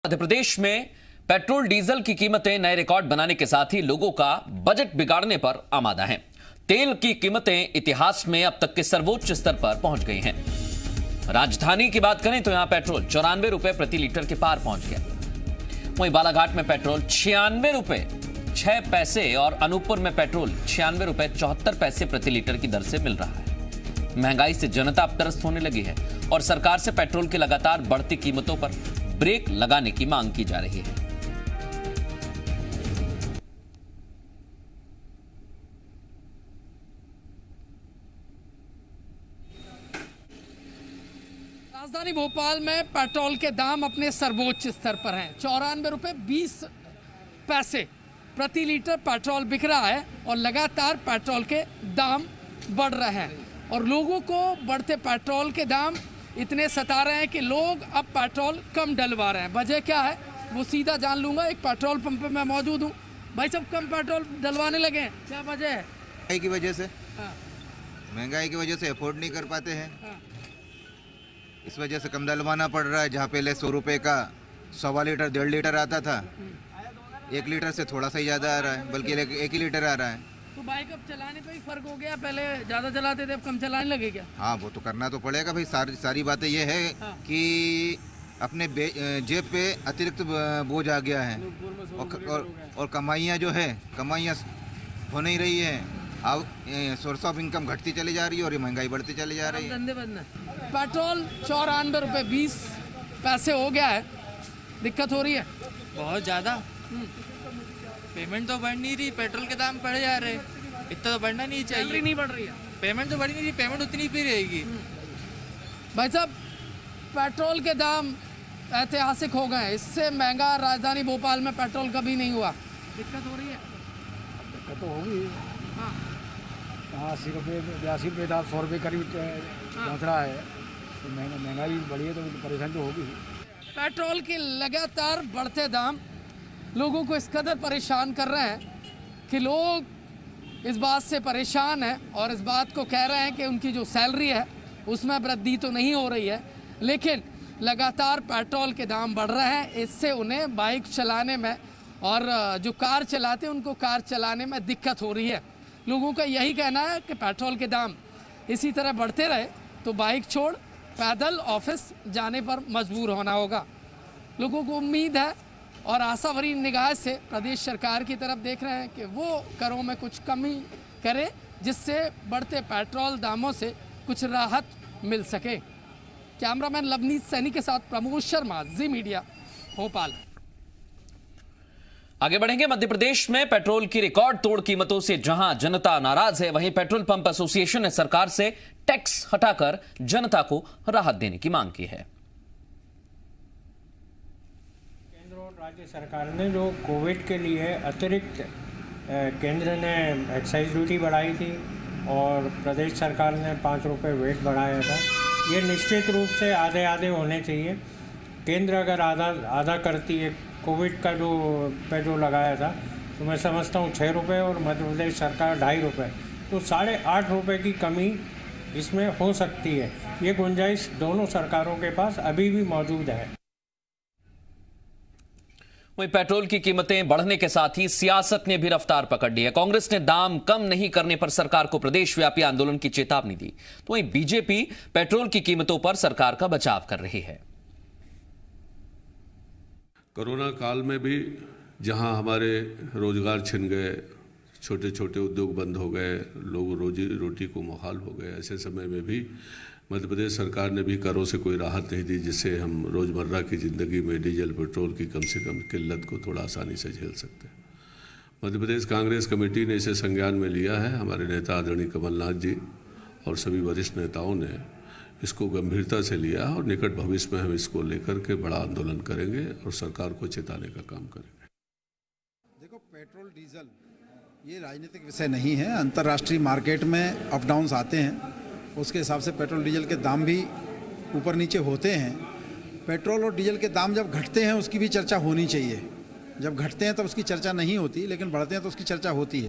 मध्य प्रदेश में petrol diesel की कीमतें नए रिकॉर्ड बनाने के साथ ही लोगों का बजट बिगाड़ने पर आमादा हैं। तेल की कीमतें इतिहास में अब तक के सर्वोच्च स्तर पर पहुंच गई हैं। राजधानी की बात करें तो यहां पेट्रोल 94 रुपए प्रति लीटर के पार पहुंच गया। वहीं बालाघाट में पेट्रोल 96 रुपए 6 पैसे और अनूपपुर में पेट्रोल 96 रुपए 74 पैसे प्रति लीटर की दर से मिल रहा है। महंगाई से जनता अब त्रस्त होने लगी है और सरकार से पेट्रोल की लगातार बढ़ती कीमतों पर ब्रेक लगाने की मांग की जा रही है। राजधानी भोपाल में पेट्रोल के दाम अपने सर्वोच्च स्तर पर हैं। 94 रुपए 20 पैसे प्रति लीटर पेट्रोल बिक रहा है और लगातार पेट्रोल के दाम बढ़ रहे हैं और लोगों को बढ़ते पेट्रोल के दाम इतने सता रहे हैं कि लोग अब पेट्रोल कम डलवा रहे हैं। वजह क्या है वो सीधा जान लूंगा। एक पेट्रोल पंप पे मैं मौजूद हूँ। भाई सब कम पेट्रोल डलवाने लगे हैं, क्या वजह है? महंगाई की वजह से। महंगाई की वजह से अफोर्ड नहीं कर पाते हैं। इस वजह से कम डलवाना पड़ रहा है। जहाँ पहले 100 रुपये का 1.25 लीटर 1.5 लीटर आता था, 1 लीटर से थोड़ा सा ही ज़्यादा आ रहा है, बल्कि 1 ही लीटर आ रहा है। तो बाइक अब चलाने पे ही फर्क हो गया, पहले ज़्यादा चलाते थे अब कम चलाने लगे क्या? हाँ, वो तो करना तो पड़ेगा भाई। सारी बातें ये है कि अपने जेब पे अतिरिक्त बोझ आ गया है और कमाइयाँ जो है कमाइयाँ हो नहीं रही है। अब सोर्स ऑफ इनकम घटती चली जा रही है और ये महंगाई बढ़ती चली जा रही है। पेट्रोल 94 रुपए 20 पैसे हो गया है। दिक्कत हो रही है बहुत ज़्यादा। पेमेंट तो बढ़ नहीं रही, पेट्रोल के दाम बढ़ जा रहे। इतना तो बढ़ना नहीं चाहिए। सैलरी नहीं बढ़ रही है, पेमेंट तो बढ़ नहीं रही, पेमेंट उतनी भी रहेगी। भाई साहब पेट्रोल के दाम ऐतिहासिक हो गए। इससे महंगा राजधानी भोपाल में पेट्रोल कभी नहीं हुआ। दिक्कत हो रही है? दिक्कत तो होगी। हाँ 80 रुपये 82 रुपये 100 रुपये करीब पहुँच रहा है। तो महंगाई बढ़ी है तो परेशानी तो होगी। पेट्रोल के लगातार बढ़ते दाम लोगों को इस कदर परेशान कर रहे हैं कि लोग इस बात से परेशान हैं और इस बात को कह रहे हैं कि उनकी जो सैलरी है उसमें वृद्धि तो नहीं हो रही है, लेकिन लगातार पेट्रोल के दाम बढ़ रहे हैं। इससे उन्हें बाइक चलाने में और जो कार चलाते हैं उनको कार चलाने में दिक्कत हो रही है। लोगों का यही कहना है कि पेट्रोल के दाम इसी तरह बढ़ते रहे तो बाइक छोड़ पैदल ऑफिस जाने पर मजबूर होना होगा। लोगों को उम्मीद है और आशा भरी निगाह से प्रदेश सरकार की तरफ देख रहे हैं कि वो करों में कुछ कमी करे जिससे बढ़ते पेट्रोल दामों से कुछ राहत मिल सके। कैमरामैन लवनीत सैनी के साथ प्रमोद शर्मा, जी मीडिया, भोपाल। आगे बढ़ेंगे। मध्य प्रदेश में पेट्रोल की रिकॉर्ड तोड़ कीमतों से जहां जनता नाराज है, वहीं पेट्रोल पंप एसोसिएशन ने सरकार से टैक्स हटाकर जनता को राहत देने की मांग की है। केंद्र और राज्य सरकार ने जो कोविड के लिए अतिरिक्त केंद्र ने एक्साइज ड्यूटी बढ़ाई थी और प्रदेश सरकार ने 5 रुपये वेट बढ़ाया था। ये निश्चित रूप से आधे आधे होने चाहिए। केंद्र अगर आधा करती है कोविड का जो लगाया था तो मैं समझता हूँ 6 रुपये और मध्य प्रदेश सरकार 2.5 रुपये, तो 8.5 रुपये की कमी इसमें हो सकती है। ये गुंजाइश दोनों सरकारों के पास अभी भी मौजूद है। वहीं पेट्रोल की कीमतें बढ़ने के साथ ही सियासत ने भी रफ्तार पकड़ ली है। कांग्रेस ने दाम कम नहीं करने पर सरकार को प्रदेशव्यापी आंदोलन की चेतावनी दी, तो वहीं बीजेपी पेट्रोल की कीमतों पर सरकार का बचाव कर रही है। कोरोना काल में भी जहां हमारे रोजगार छिन गए, छोटे छोटे उद्योग बंद हो गए, लोग रोजी रोटी को मुहाल हो गए, ऐसे समय में भी मध्य प्रदेश सरकार ने भी करों से कोई राहत नहीं दी, जिससे हम रोज़मर्रा की ज़िंदगी में डीजल पेट्रोल की कम से कम किल्लत को थोड़ा आसानी से झेल सकते हैं। मध्य प्रदेश कांग्रेस कमेटी ने इसे संज्ञान में लिया है। हमारे नेता आदरणीय कमलनाथ जी और सभी वरिष्ठ नेताओं ने इसको गंभीरता से लिया और निकट भविष्य में हम इसको लेकर के बड़ा आंदोलन करेंगे और सरकार को चेताने का काम करेंगे। देखो, पेट्रोल डीजल ये राजनीतिक विषय नहीं है। अंतर्राष्ट्रीय मार्केट में अप डाउन्स आते हैं, उसके हिसाब से पेट्रोल डीजल के दाम भी ऊपर नीचे होते हैं। पेट्रोल और डीजल के दाम जब घटते हैं उसकी भी चर्चा होनी चाहिए। जब घटते हैं तब उसकी चर्चा नहीं होती, लेकिन बढ़ते हैं तो उसकी चर्चा होती है।